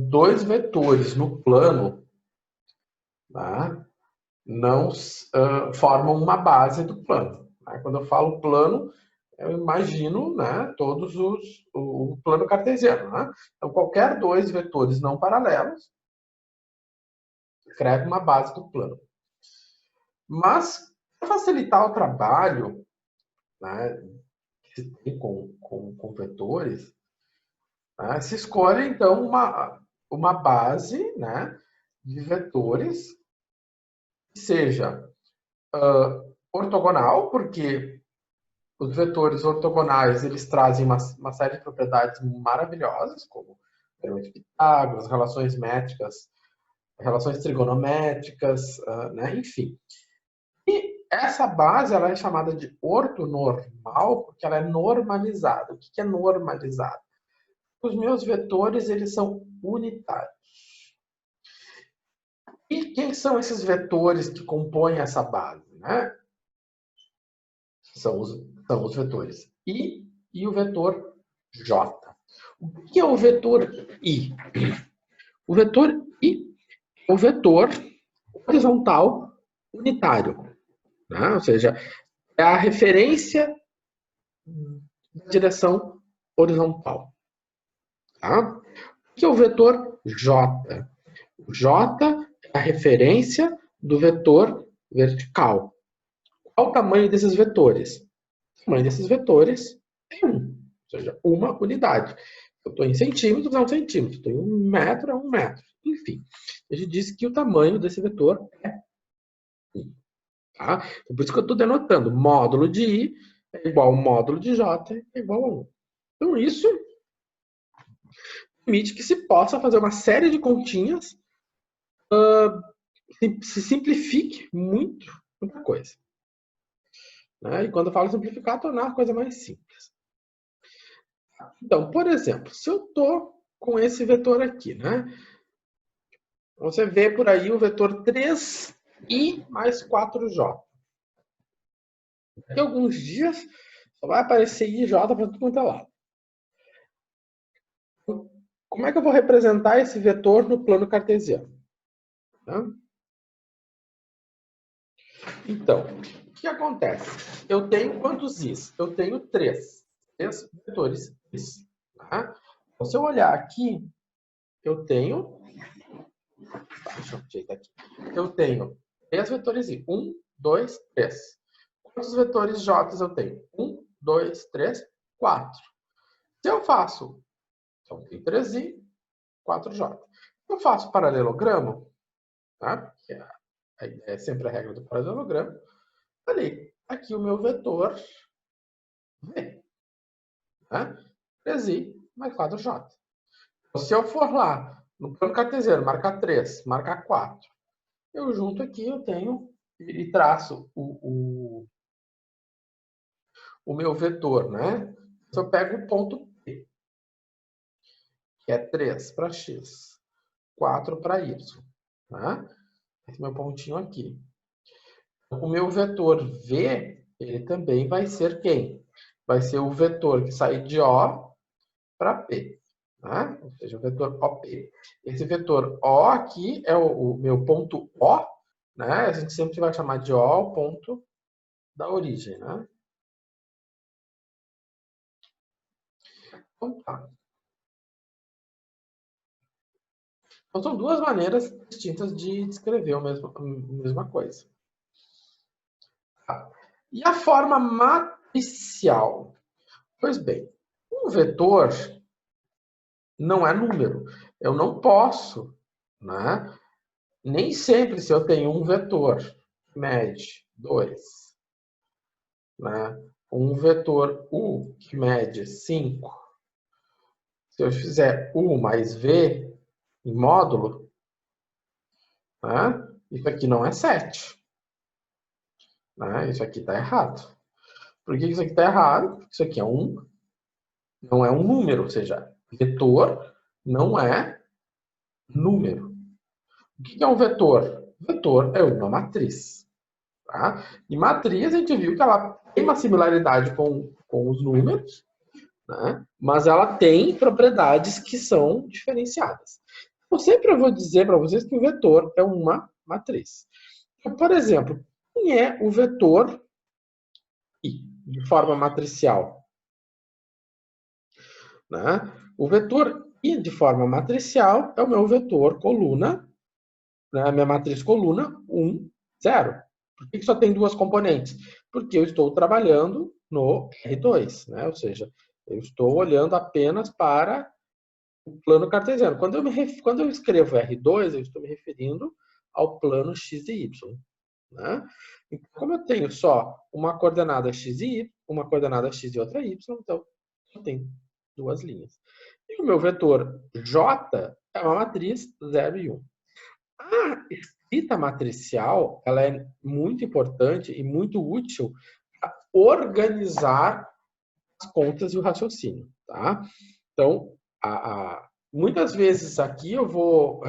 dois vetores no plano, tá, não formam uma base do plano. Tá? Quando eu falo plano, eu imagino, né, o plano cartesiano. Né? Então, qualquer dois vetores não paralelos escreve uma base do plano. Mas, para facilitar o trabalho, né, que se tem com vetores, né, se escolhe, então, uma base, né, de vetores que seja ortogonal, porque os vetores ortogonais eles trazem uma série de propriedades maravilhosas, como teorema de Pitágoras, relações métricas, relações trigonométricas, né, enfim. E essa base ela é chamada de ortonormal porque ela é normalizada. O que é normalizado? Os meus vetores eles são unitários. E quem são esses vetores que compõem essa base? Né? São os vetores I e o vetor J. O que é o vetor I? O vetor I é o vetor horizontal unitário. Né? Ou seja, é a referência da direção horizontal. Tá? O que é o vetor J? O J é a referência do vetor vertical. Qual o tamanho desses vetores? O tamanho desses vetores é 1, ou seja, uma unidade. Eu estou em centímetros, é 1 centímetro. Estou em 1 metro, é 1 metro. Enfim, a gente diz que o tamanho desse vetor é 1. Tá? Então, por isso que eu estou denotando. Módulo de I é igual ao módulo de J é igual a 1. Então, isso permite que se possa fazer uma série de continhas, se simplifique muita coisa. Né? E quando eu falo simplificar, tornar a coisa mais simples. Então, por exemplo, se eu estou com esse vetor aqui, né? Você vê por aí o vetor 3i mais 4j. Daqui a alguns dias só vai aparecer i e j para tudo quanto é lado. Como é que eu vou representar esse vetor no plano cartesiano? Tá? Então, o que acontece? Eu tenho quantos i's? Eu tenho 3 vetores i's. Tá? Então, se eu olhar aqui, eu tenho... Deixa eu ajeitar aqui. Eu tenho 3 vetores i. 1, 2, 3. Quantos vetores j eu tenho? 1, 2, 3, 4. Se eu faço... Então, tem 3i, 4j. Se eu faço paralelogramo, tá? Que é sempre a regra do paralelogramo, falei, aqui o meu vetor V. Tá? 3i mais 4j. Se eu for lá no plano cartesiano, marcar 3, marcar 4, eu junto aqui, eu tenho e traço o meu vetor, né? Se eu pego o ponto P, que é 3 para x, 4 para y, tá? Esse é meu pontinho aqui. O meu vetor V, ele também vai ser quem? Vai ser o vetor que sai de O para P. Tá? Ou seja, o vetor OP. Esse vetor O aqui é o meu ponto O, né? A gente sempre vai chamar de O o ponto da origem, né? Então, tá. Então, são duas maneiras distintas de descrever a mesma coisa. Tá. E a forma matricial? Pois bem, um vetor não é número. Eu não posso, né? Nem sempre se eu tenho um vetor que mede 2, né? Um vetor U que mede 5, se eu fizer U mais V em módulo, né? Isso aqui não é 7. Né? Isso aqui está errado. Por que isso aqui está errado? Isso aqui é não é um número, ou seja, vetor não é número. O que é um vetor? Vetor é uma matriz. Tá? E matriz, a gente viu que ela tem uma similaridade com os números, né? Mas ela tem propriedades que são diferenciadas. Eu sempre vou dizer para vocês que o vetor é uma matriz. Então, por exemplo, quem é o vetor I de forma matricial? Né? O vetor I de forma matricial é o meu vetor coluna, né? A minha matriz coluna 1, 0. Por que só tem duas componentes? Porque eu estou trabalhando no R2, né? Ou seja, eu estou olhando apenas para o plano cartesiano. Quando eu escrevo R2, eu estou me referindo ao plano x e y. Né? Então, como eu tenho só uma coordenada x e y, uma coordenada x e outra y, então eu tenho duas linhas. E o meu vetor J é uma matriz 0 e 1. A escrita matricial ela é muito importante e muito útil para organizar as contas e o raciocínio. Tá? Então, muitas vezes aqui eu vou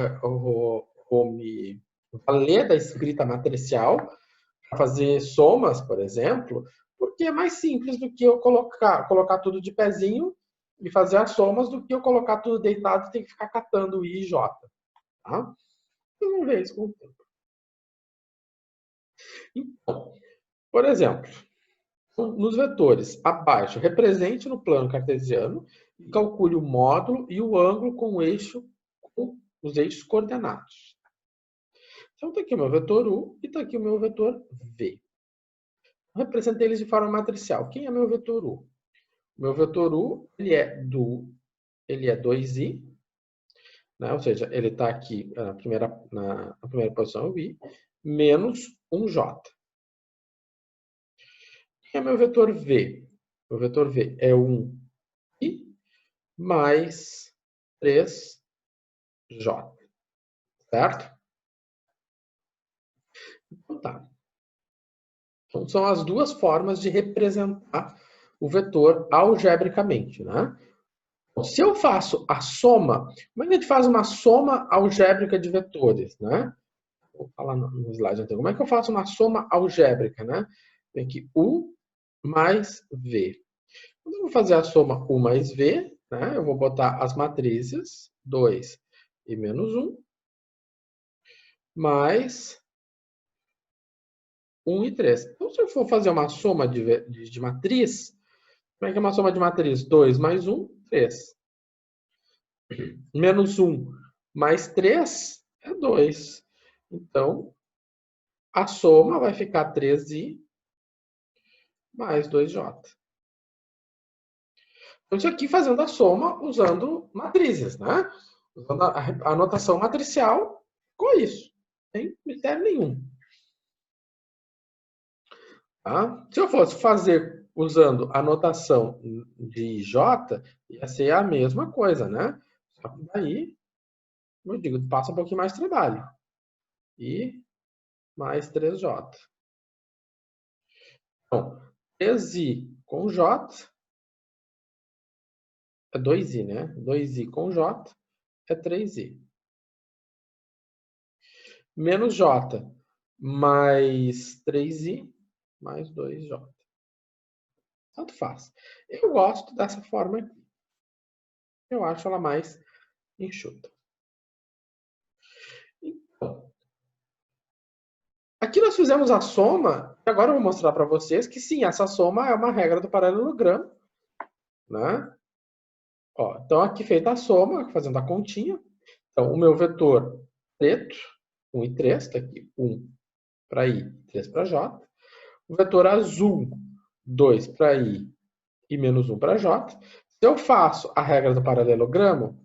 me valer da escrita matricial para fazer somas, por exemplo, porque é mais simples do que eu colocar tudo de pezinho e fazer as somas do que eu colocar tudo deitado e ter que ficar catando I e J. Tá? Vamos ver isso com o tempo. Então, por exemplo, nos vetores abaixo, represente no plano cartesiano e calcule o módulo e o ângulo com os eixos coordenados. Então, está aqui o meu vetor U e está aqui o meu vetor V. Eu representei eles de forma matricial. Quem é meu vetor U? O meu vetor U ele é 2i, né? Ou seja, ele está aqui na primeira posição, o I, menos 1j. Quem é meu vetor V? Meu vetor V é 1i mais 3j. Certo? Então tá. Então, são as duas formas de representar o vetor algebricamente, né? Então, se eu faço a soma, como é que a gente faz uma soma algébrica de vetores, né? Vou falar no slide anterior. Como é que eu faço uma soma algébrica, né? Tem aqui U mais V. Quando eu vou fazer a soma U mais V, né? Eu vou botar as matrizes 2 e menos 1, mais 1 e 3. Então, se eu for fazer uma soma de matriz, como é que é uma soma de matriz? 2 mais 1, 3. Menos 1 mais 3 é 2. Então, a soma vai ficar 3i mais 2j. Então, isso aqui fazendo a soma usando matrizes, né? Usando a notação matricial, ficou isso. Não tem mistério nenhum. Tá? Se eu fosse fazer usando a notação de J, ia ser a mesma coisa, né? Só que daí, como eu digo, passa um pouquinho mais de trabalho. I mais 3J. Então, 3i com J é 2i, né? 2i com J é 3i. Menos J mais 3i mais 2j. Tanto faz. Eu gosto dessa forma aqui. Eu acho ela mais enxuta. Então, aqui nós fizemos a soma, e agora eu vou mostrar para vocês que sim, essa soma é uma regra do paralelogramo, né? Ó, então, aqui feita a soma, fazendo a continha. Então, o meu vetor preto, 1 e 3, está aqui 1 para I, 3 para J. O vetor azul, 2 para I e menos 1 para J. Se eu faço a regra do paralelogramo,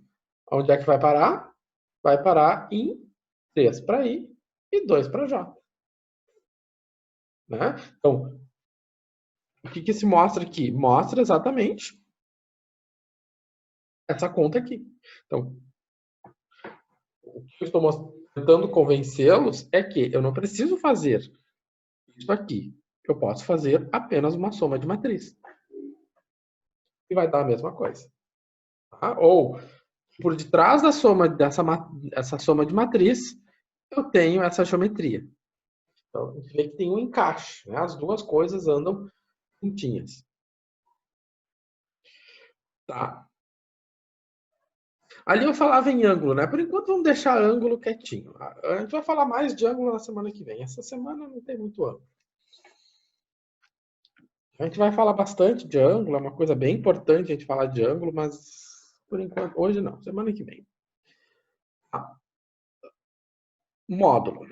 onde é que vai parar? Vai parar em 3 para I e 2 para J. Né? Então, o que se mostra aqui? Mostra exatamente essa conta aqui. Então, o que eu estou tentando convencê-los é que eu não preciso fazer isso aqui. Eu posso fazer apenas uma soma de matriz. E vai dar a mesma coisa. Tá? Ou, por detrás da soma essa soma de matriz, eu tenho essa geometria. Então, a gente vê que tem um encaixe. Né? As duas coisas andam juntinhas. Tá. Ali eu falava em ângulo, né? Por enquanto vamos deixar ângulo quietinho. A gente vai falar mais de ângulo na semana que vem. Essa semana não tem muito ângulo. A gente vai falar bastante de ângulo, é uma coisa bem importante a gente falar de ângulo, mas por enquanto, hoje não, semana que vem. Ah, módulo.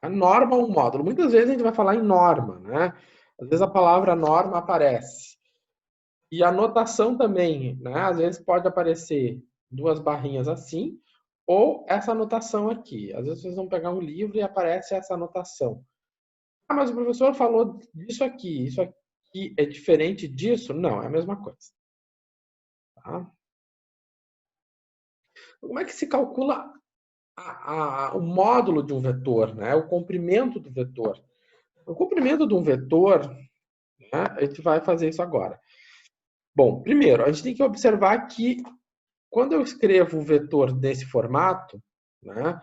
A norma ou módulo. Muitas vezes a gente vai falar em norma, né? Às vezes a palavra norma aparece. E a notação também, né? Às vezes pode aparecer duas barrinhas assim, ou essa anotação aqui. Às vezes vocês vão pegar um livro e aparece essa anotação. Ah, mas o professor falou disso aqui. Isso aqui é diferente disso? Não, é a mesma coisa. Tá? Como é que se calcula o módulo de um vetor, né? O comprimento do vetor? O comprimento de um vetor, né? A gente vai fazer isso agora. Bom, primeiro, a gente tem que observar que quando eu escrevo o vetor nesse formato, né?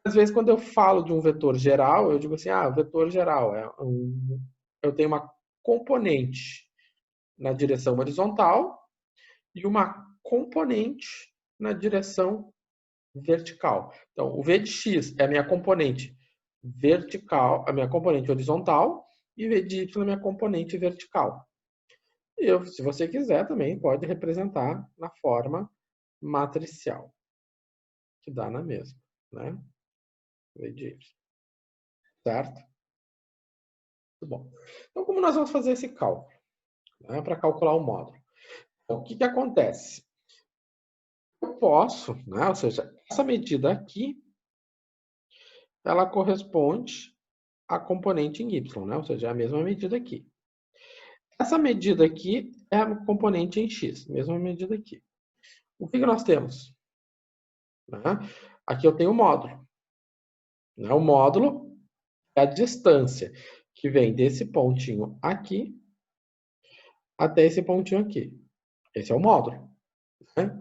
Às vezes, quando eu falo de um vetor geral, eu digo assim, o vetor geral eu tenho uma componente na direção horizontal e uma componente na direção vertical. Então, o v de x é a minha componente vertical, a minha componente horizontal, e v de y é a minha componente vertical. E se você quiser, também pode representar na forma matricial, que dá na mesma, né? V de y. Certo? Muito bom. Então, como nós vamos fazer esse cálculo? Né, para calcular o módulo. Então, o que, que acontece? Eu posso, né, ou seja, essa medida aqui, ela corresponde à componente em y, né, ou seja, é a mesma medida aqui. Essa medida aqui é a componente em x, mesma medida aqui. O que, que nós temos? Né? Aqui eu tenho o módulo. Né? O módulo é a distância que vem desse pontinho aqui até esse pontinho aqui. Esse é o módulo. Né?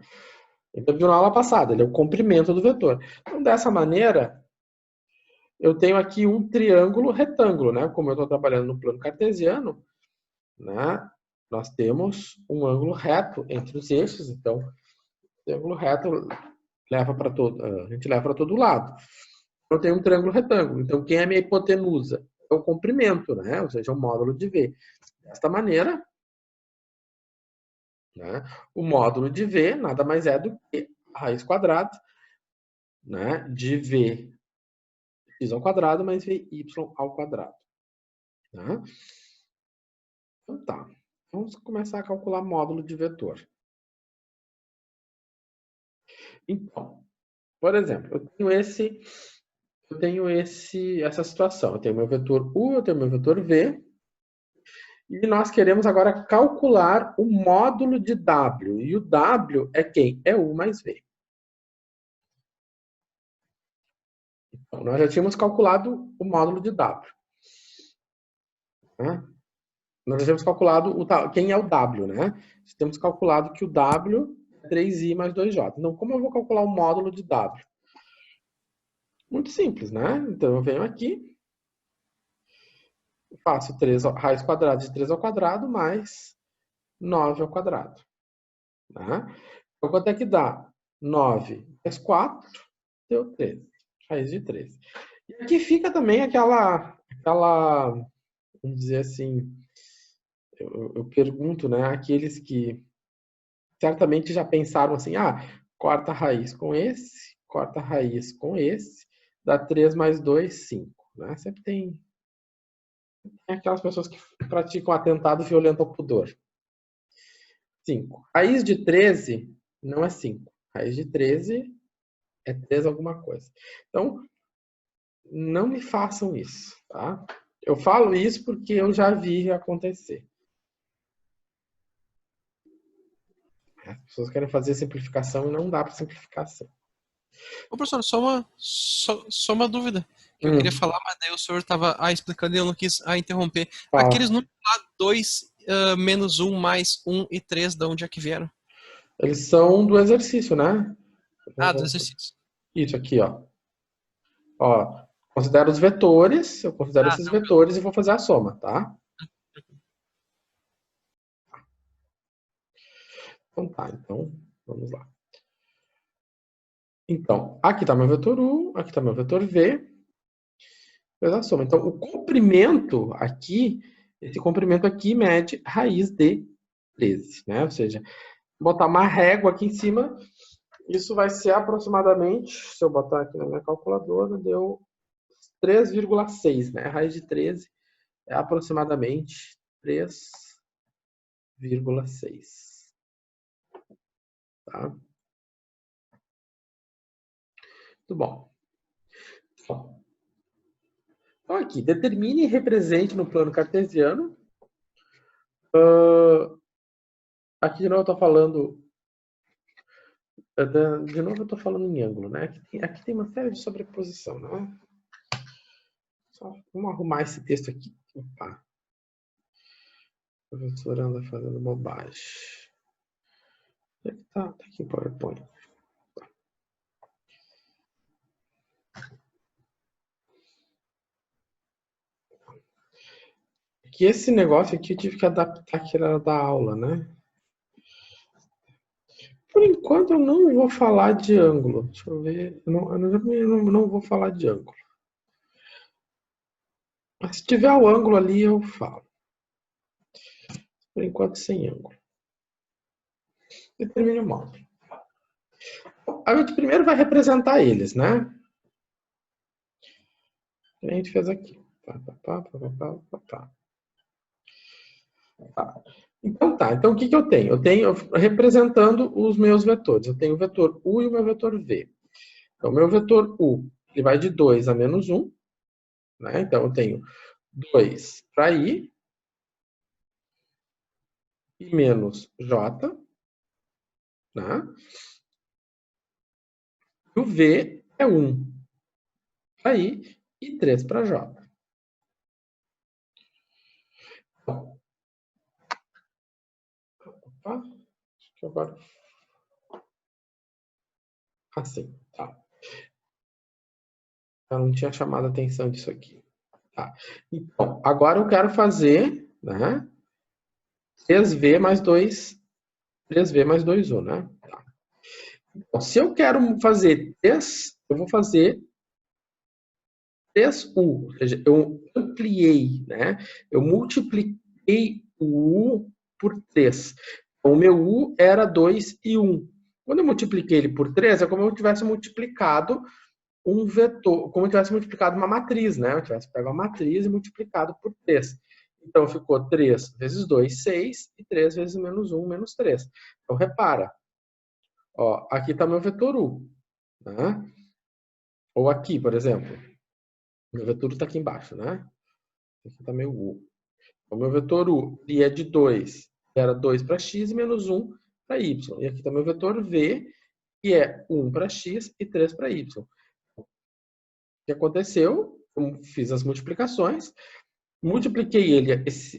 Então, viu na aula passada, ele é o comprimento do vetor. Então, dessa maneira, eu tenho aqui um triângulo retângulo, né? Como eu estou trabalhando no plano cartesiano, né? Nós temos um ângulo reto entre os eixos, então, o triângulo reto leva para todo, a gente leva para todo lado. Eu tenho um triângulo retângulo, então quem é a minha hipotenusa? É o comprimento, né? Ou seja, o módulo de V. Desta maneira, né? O módulo de V nada mais é do que a raiz quadrada, né? De V x ao quadrado mais VY ao quadrado. Né? Então tá. Vamos começar a calcular módulo de vetor. Então, por exemplo, eu tenho essa situação. Eu tenho meu vetor U, eu tenho meu vetor V. E nós queremos agora calcular o módulo de W. E o W é quem? É U mais V. Então, nós já tínhamos calculado o módulo de W. Né? Nós já tínhamos calculado quem é o W, né? Temos calculado que o W é 3i mais 2j. Então, como eu vou calcular o módulo de W? Muito simples, né? Então, eu venho aqui, faço raiz quadrada de 3 ao quadrado mais 9 ao quadrado. Né? Então, quanto é que dá? 9 mais 4 deu 13. Raiz de 13. E aqui fica também aquela vamos dizer assim, eu pergunto, né, aqueles que certamente já pensaram assim, corta a raiz com esse, corta a raiz com esse, dá 3 mais 2, 5. Né? Sempre tem aquelas pessoas que praticam atentado violento ao pudor. 5. Raiz de 13 não é 5. Raiz de 13 é 3 alguma coisa. Então, não me façam isso, tá? Eu falo isso porque eu já vi acontecer. As pessoas querem fazer simplificação e não dá para simplificação. Ô, professor, só uma dúvida que eu queria falar, mas daí o senhor estava explicando e eu não quis interromper. Aqueles números lá, 2, menos 1, mais 1 e 3, de onde é que vieram? Eles são do exercício, né? Do exercício. Isso aqui, ó. Ó, considero os vetores, eu considero esses vetores e vou fazer a soma, tá? Então tá, então vamos lá. Então, aqui está meu vetor U, aqui está meu vetor V. Fez a soma. Então, o comprimento aqui, esse comprimento aqui mede raiz de 13, né? Ou seja, botar uma régua aqui em cima, isso vai ser aproximadamente, se eu botar aqui na minha calculadora, deu 3,6, né? A raiz de 13 é aproximadamente 3,6. Tá? Muito bom. Então, aqui, determine e represente no plano cartesiano. Aqui de novo eu estou falando. De novo eu estou falando em ângulo, né? Aqui tem uma série de sobreposição, né? Só vamos arrumar esse texto aqui. Opa. O professor anda fazendo bobagem. Tá aqui o PowerPoint. Que esse negócio aqui eu tive que adaptar que era da aula, né? Por enquanto eu não vou falar de ângulo. Deixa eu ver. Eu não vou falar de ângulo. Mas se tiver o ângulo ali, eu falo. Por enquanto, sem ângulo. Determine o módulo. A gente primeiro vai representar eles, né? A gente fez aqui. Tá. Então tá. Então o que eu tenho? Eu tenho representando os meus vetores. Eu tenho o vetor U e o meu vetor V. Então, o meu vetor U ele vai de 2 a menos 1. Né? Então, eu tenho 2 para I e menos J. Né? E o V é 1 para I e 3 para J. Opa, acho que agora... Assim, tá. Eu não tinha chamado a atenção disso aqui. Tá. Então, agora eu quero fazer, né? 3V mais 2U, né? Tá. Então, se eu quero fazer 3, eu vou fazer 3U, ou seja, eu ampliei, né? Eu multipliquei o U por 3. Então, o meu U era 2 e 1. Quando eu multipliquei ele por 3, é como eu tivesse multiplicado um vetor, como eu tivesse multiplicado uma matriz, né? Eu tivesse pego a matriz e multiplicado por 3. Então, ficou 3 vezes 2, 6, e 3 vezes menos 1, menos 3. Então, repara. Ó, aqui está meu vetor U. Né? Ou aqui, por exemplo. Meu vetor está aqui embaixo, né? Aqui está meu U. O meu vetor U e é de 2, era 2 para x e menos 1 para y. E aqui está meu vetor V, que é 1 para x e 3 para y. O que aconteceu? Eu fiz as multiplicações, multipliquei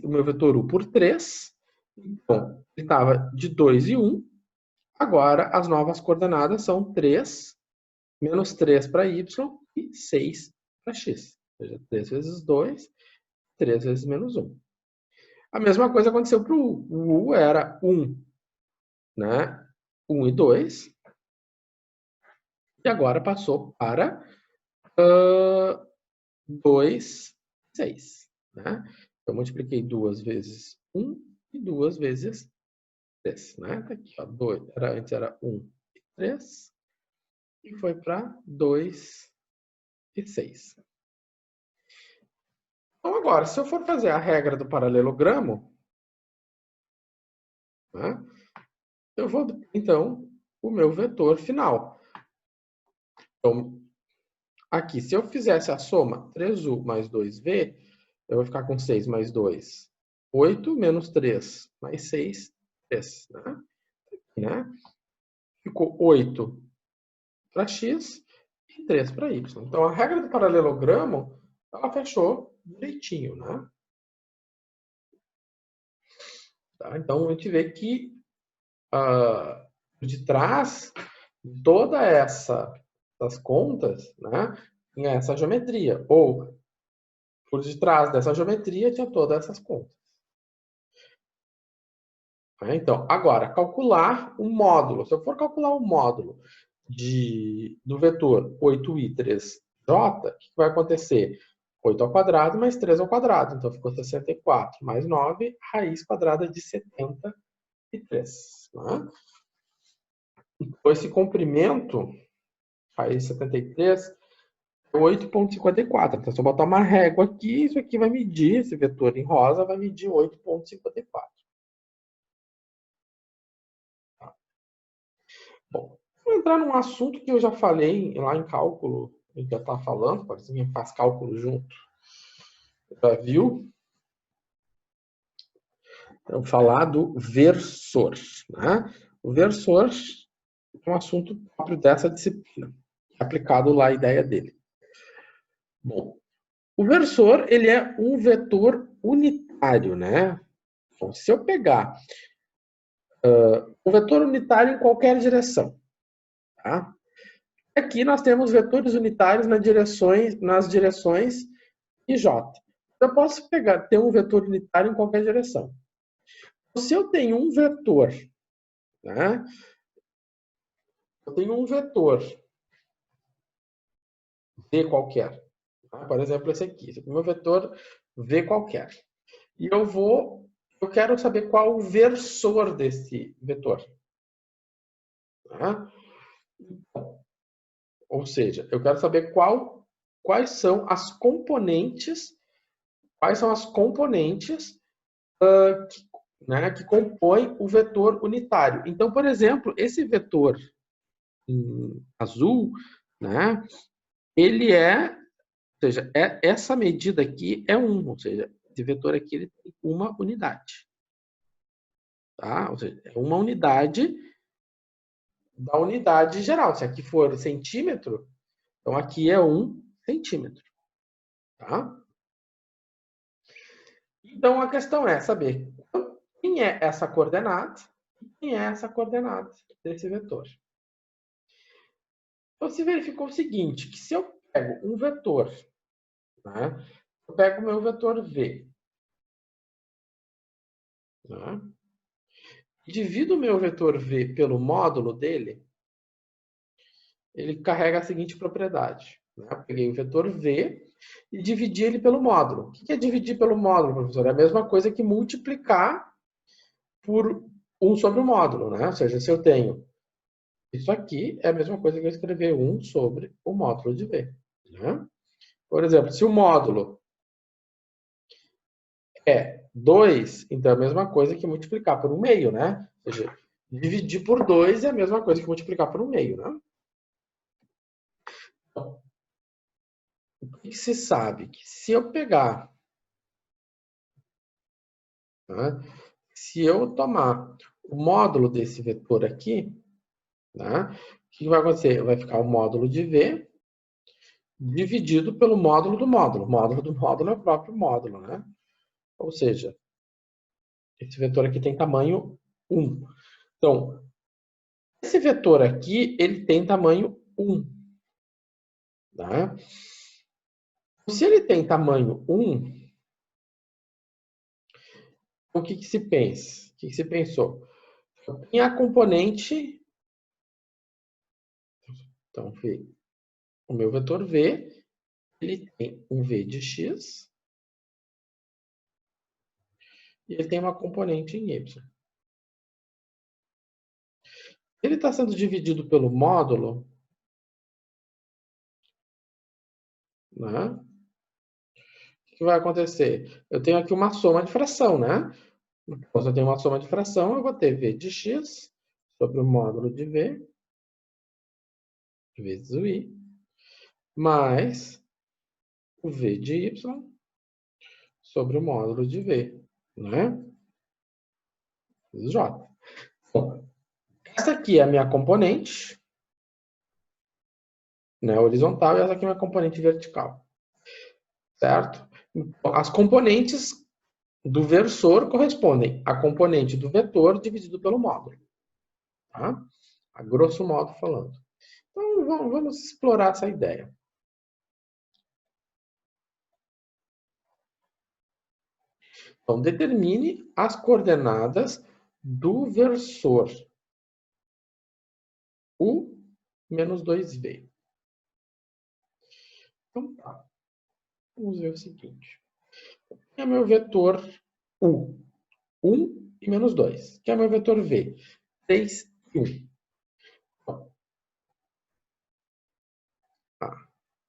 o meu vetor U por 3, então ele estava de 2 e 1. Agora as novas coordenadas são 3, menos 3 para y e 6 para x. Ou seja, 3 vezes 2, 3 vezes menos 1. A mesma coisa aconteceu para o U. O U era 1, né? 1 e 2. E agora passou para 2, 6. Né? Eu multipliquei 2 vezes 1 e 2 vezes 3. Né? Tá aqui, ó, 2, antes era 1 e 3. E foi para 2 e 6. Então, agora, se eu for fazer a regra do paralelogramo, né, eu vou, então, o meu vetor final. Então, aqui, se eu fizesse a soma 3U mais 2V, eu vou ficar com 6 mais 2, 8, menos 3 mais 6, 3. Né? Ficou 8 para x e 3 para y. Então, a regra do paralelogramo, ela fechou direitinho. Né? Tá? Então, a gente vê que de trás de toda essas contas, né, tinha essa geometria. Ou, por detrás dessa geometria, tinha todas essas contas. Então, agora, calcular o módulo. Se eu for calcular o módulo do vetor 8i3j, o que vai acontecer? 8 ao quadrado mais 3 ao quadrado. Então, ficou 64 mais 9, raiz quadrada de 73. Né? Então, esse comprimento, raiz de 73, é 8,54. Então, se eu botar uma régua aqui, isso aqui vai medir, esse vetor em rosa vai medir 8,54. Tá? Bom, vou entrar num assunto que eu já falei lá em cálculo, a gente já está falando, parece que faz cálculo junto. Já viu? Então, falar do versor. Né? O versor é um assunto próprio dessa disciplina, aplicado lá a ideia dele. Bom, o versor ele é um vetor unitário, né? Então, se eu pegar um vetor unitário em qualquer direção, tá? Aqui nós temos vetores unitários nas direções I e J. Eu posso ter um vetor unitário em qualquer direção. Se eu tenho um vetor, né? Eu tenho um vetor V qualquer. Tá? Por exemplo, esse aqui. Esse aqui é o meu vetor V qualquer. E eu quero saber qual o versor desse vetor. Tá? Ou seja, eu quero saber quais são as componentes que compõem o vetor unitário. Então, por exemplo, esse vetor em azul, né, ele ou seja, essa medida aqui é 1, ou seja, esse vetor aqui ele tem uma unidade. Tá? Ou seja, é uma unidade da unidade geral. Se aqui for centímetro, então aqui é 1 centímetro. Tá? Então a questão é saber quem é essa coordenada e quem é essa coordenada desse vetor. Então se verificou o seguinte, que se eu pego um vetor, né, eu pego o meu vetor V, né, divido o meu vetor V pelo módulo dele, ele carrega a seguinte propriedade. Né? Eu peguei o vetor V e dividi ele pelo módulo. O que é dividir pelo módulo, professor? É a mesma coisa que multiplicar por 1 sobre o módulo. Né? Ou seja, se eu tenho isso aqui, é a mesma coisa que eu escrever 1 sobre o módulo de V. Né? Por exemplo, se o módulo é 2, então é a mesma coisa que multiplicar por 1 meio. Né? Ou seja, dividir por 2 é a mesma coisa que multiplicar por 1 meio. Né? Então, o que se sabe? Que se eu pegar, né, se eu tomar o módulo desse vetor aqui, né, o que vai acontecer? Vai ficar o módulo de V dividido pelo módulo do módulo. O módulo do módulo é o próprio módulo, né? Ou seja, esse vetor aqui tem tamanho 1. Então, esse vetor aqui, ele tem tamanho 1. Tá? Se ele tem tamanho 1, o que se pensa? O que se pensou? Tem a componente, então, o meu vetor V, ele tem um V de x e ele tem uma componente em y. Ele está sendo dividido pelo módulo, né? O que vai acontecer? Eu tenho aqui uma soma de fração, né? Então, se eu tenho uma soma de fração, eu vou ter V de x sobre o módulo de V, vezes o i, mais o V de y sobre o módulo de V, né? Vezes j. Bom, essa aqui é a minha componente, né, horizontal, e essa aqui é a minha componente vertical. Certo? Então, as componentes do versor correspondem à componente do vetor dividido pelo módulo. Tá? A grosso modo falando. Então, vamos explorar essa ideia. Então, determine as coordenadas do versor U menos 2V. Então tá. Vamos ver o seguinte. Aqui é meu vetor U. 1 e menos 2. Aqui é meu vetor V. 3 e 1.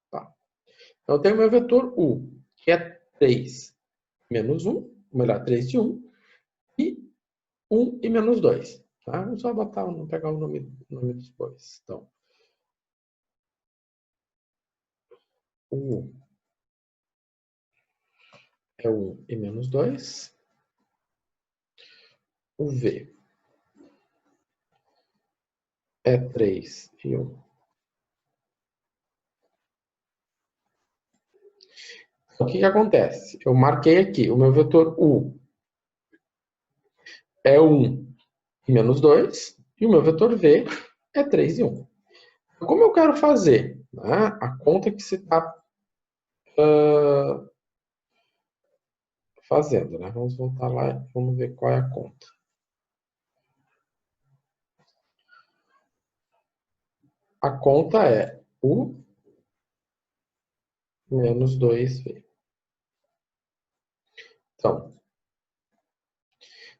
Tá. Então eu tenho meu vetor U, que é 3 menos 1, ou melhor, 3 de 1, e 1 e menos 2. Tá? Vamos só botar, não pegar o nome dos dois. Então, o U é 1 e menos 2. O V é 3 e 1. O que acontece? Eu marquei aqui, o meu vetor U é 1 e menos 2, e o meu vetor V é 3 e 1. Como eu quero fazer, né, a conta que se está fazendo, né? Vamos voltar lá e vamos ver qual é a conta. A conta é U menos 2V. Então,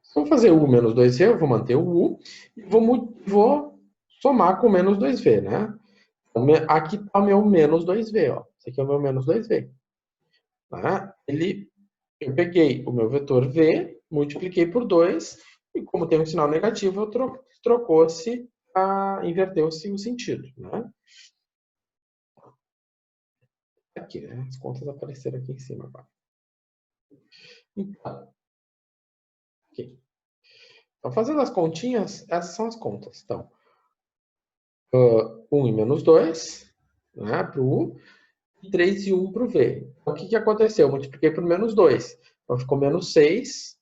se eu fazer U menos 2V, eu vou manter o U e vou somar com menos 2V, né? Aqui está o meu menos 2V, ó. Esse aqui é o meu menos 2V. Tá? Eu peguei o meu vetor V, multipliquei por 2, e como tem um sinal negativo, inverteu-se o sentido, né? Aqui, né? As contas apareceram aqui em cima agora. Então, aqui. Então, fazendo as continhas, essas são as contas. Então, 1 e menos 2, né, para o U, e 3 e 1 para o V. Então, o que aconteceu? Eu multipliquei por menos 2. Então, ficou menos 6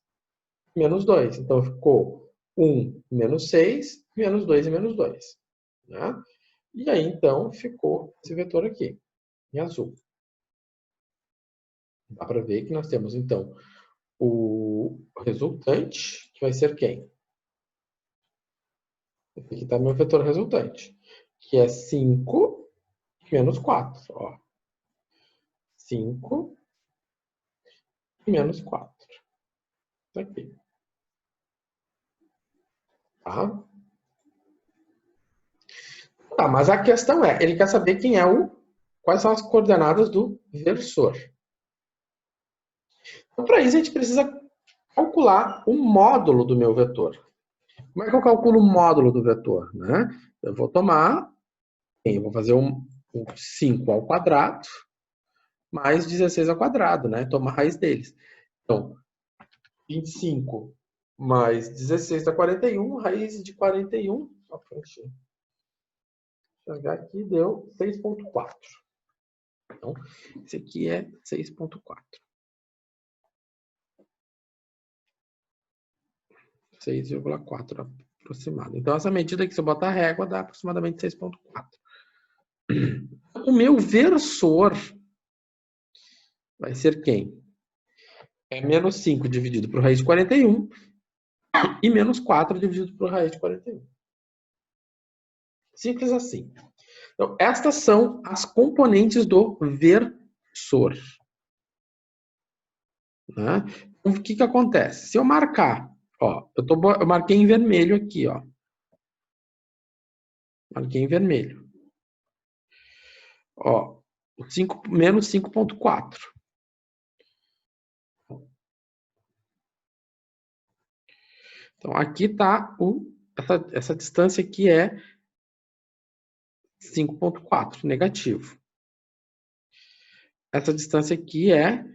e menos 2. Então, ficou 1 menos 6, menos 2 e menos 2. Né? E aí, então, ficou esse vetor aqui, em azul. Dá para ver que nós temos, então, o resultante, que vai ser quem? Aqui está meu vetor resultante, que é 5 menos 4. Ó. 5 e menos 4. Tá aqui. Tá? Tá, mas a questão é, ele quer saber quais são as coordenadas do versor. Então, para isso, a gente precisa calcular o módulo do meu vetor. Como é que eu calculo o módulo do vetor? Né? Eu vou fazer um 5 ao quadrado mais 16 ao quadrado, né? Tomar a raiz deles. Então, 25 mais 16 dá 41, raiz de 41, só para enxergar aqui, deu 6,4. Então, esse aqui é 6,4. 6,4 aproximado. Então, essa medida aqui, se eu botar a régua, dá aproximadamente 6,4. O meu versor vai ser quem? É menos 5 dividido por raiz de 41 e menos 4 dividido por raiz de 41. Simples assim. Então, estas são as componentes do versor. Né? Então, o que acontece? Se eu marcar, ó, eu marquei em vermelho aqui, ó. Marquei em vermelho. Ó, menos 5,4. Então, aqui está essa distância aqui é 5,4, negativo. Essa distância aqui é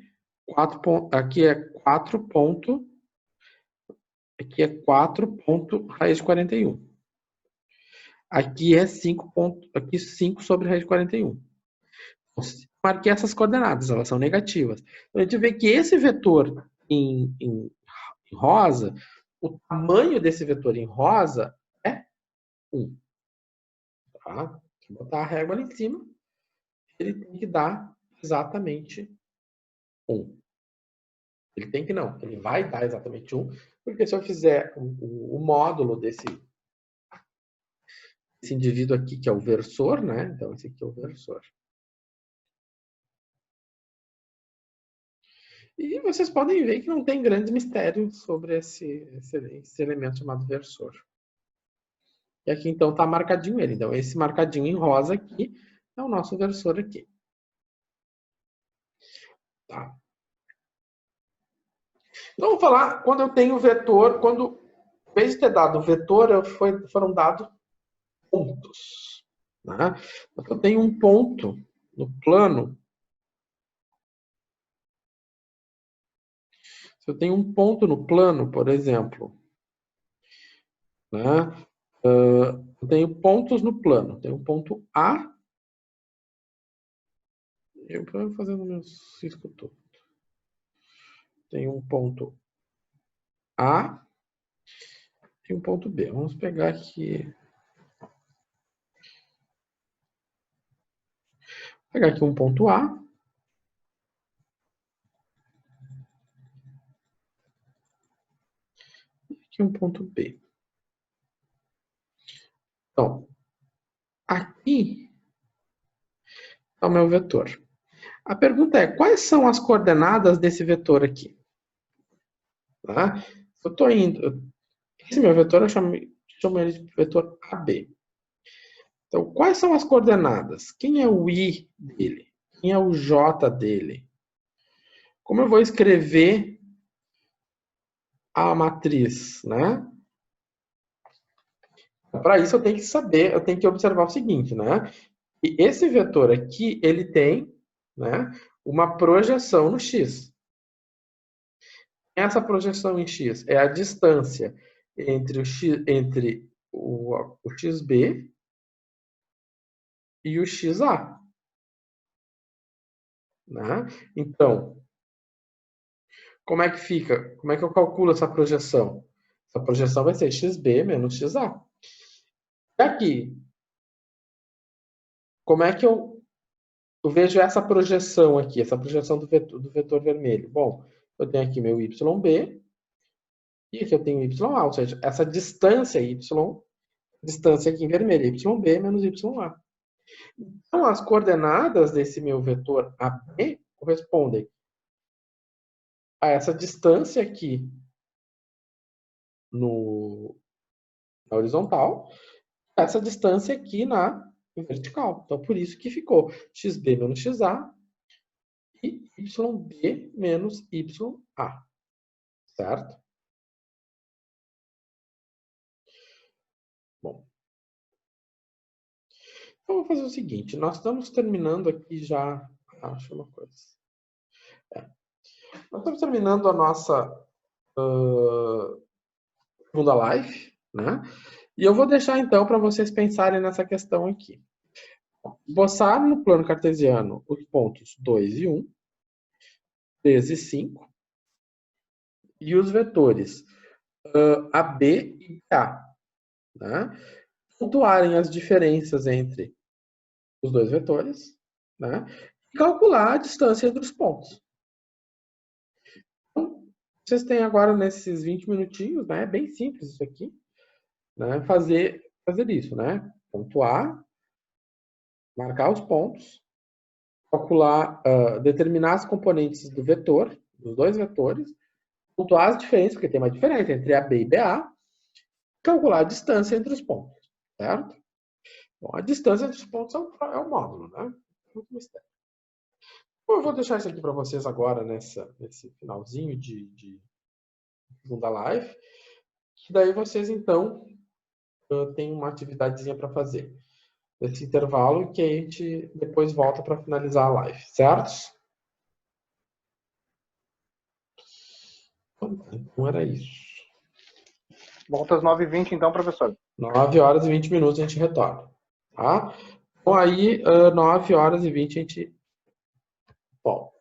4, aqui é 4 ponto, aqui é 4 ponto raiz de 41. Aqui é 5 ponto, aqui 5 sobre raiz de 41. Marquei essas coordenadas, elas são negativas. Então, a gente vê que esse vetor em rosa, o tamanho desse vetor em rosa é 1. Tá? Vou botar a régua ali em cima, ele tem que dar exatamente 1. Ele tem que não, ele vai dar exatamente 1, Porque se eu fizer o módulo desse indivíduo aqui, que é o versor, né? Então, esse aqui é o versor. E vocês podem ver que não tem grande mistério sobre esse elemento chamado versor. E aqui, então, está marcadinho ele. Então, esse marcadinho em rosa aqui é o nosso versor aqui. Tá. Então, vamos falar quando eu tenho vetor, quando, em vez de ter dado vetor, foram dados pontos. Né? Eu tenho um ponto no plano. Se eu tenho um ponto no plano, por exemplo, né? Eu tenho pontos no plano. Tenho um ponto A. Eu vou fazer no meu cisco todo. Tenho um ponto A e um ponto B. Vamos pegar aqui. Vou pegar aqui um ponto A. E aqui um ponto B. Então, aqui é o meu vetor. A pergunta é, quais são as coordenadas desse vetor aqui? Tá? Eu estou indo... Esse meu vetor, eu chamo ele de vetor AB. Então, quais são as coordenadas? Quem é o I dele? Quem é o J dele? Como eu vou escrever a matriz, né? Para isso eu tenho que saber, eu tenho que observar o seguinte, né? E esse vetor aqui, ele tem, né, uma projeção no x. Essa projeção em x é a distância entre o xb e o xa. Né? Então, como é que fica? Como é que eu calculo essa projeção? Essa projeção vai ser xb menos xa. E aqui, como é que eu vejo essa projeção aqui, essa projeção do vetor vermelho? Bom, eu tenho aqui meu yb e aqui eu tenho ya, ou seja, essa distância y, distância aqui em vermelho, yb menos ya. Então, as coordenadas desse meu vetor AB correspondem a essa distância aqui na horizontal, essa distância aqui na vertical. Então, por isso que ficou xb menos xa e yb menos ya. Certo? Bom. Então, vou fazer o seguinte. Nós estamos terminando aqui já... Acho uma coisa. Nós estamos terminando a nossa segunda live, né? E eu vou deixar, então, para vocês pensarem nessa questão aqui. Esboçar no plano cartesiano os pontos 2 e 1, 3 e 5, e os vetores AB e A. Né? Pontuarem as diferenças entre os dois vetores, né? E calcular a distância entre os pontos. Então, vocês têm agora, nesses 20 minutinhos, né? É bem simples isso aqui, né? Fazer isso, né? Pontuar, marcar os pontos, calcular, determinar as componentes do vetor, dos dois vetores, pontuar as diferenças, porque tem uma diferença entre AB e BA, calcular a distância entre os pontos, certo? Bom, a distância entre os pontos é um módulo, né? Muito mistério. Bom, eu vou deixar isso aqui para vocês agora, nesse finalzinho de segunda live, que daí vocês, então, têm uma atividadezinha para fazer. Nesse intervalo, que a gente depois volta para finalizar a live, certo? Então era isso. Volta às 9h20, então, professor. 9 horas e 20 minutos a gente retorna. Tá? Então aí, 9 horas e 20 a gente volta.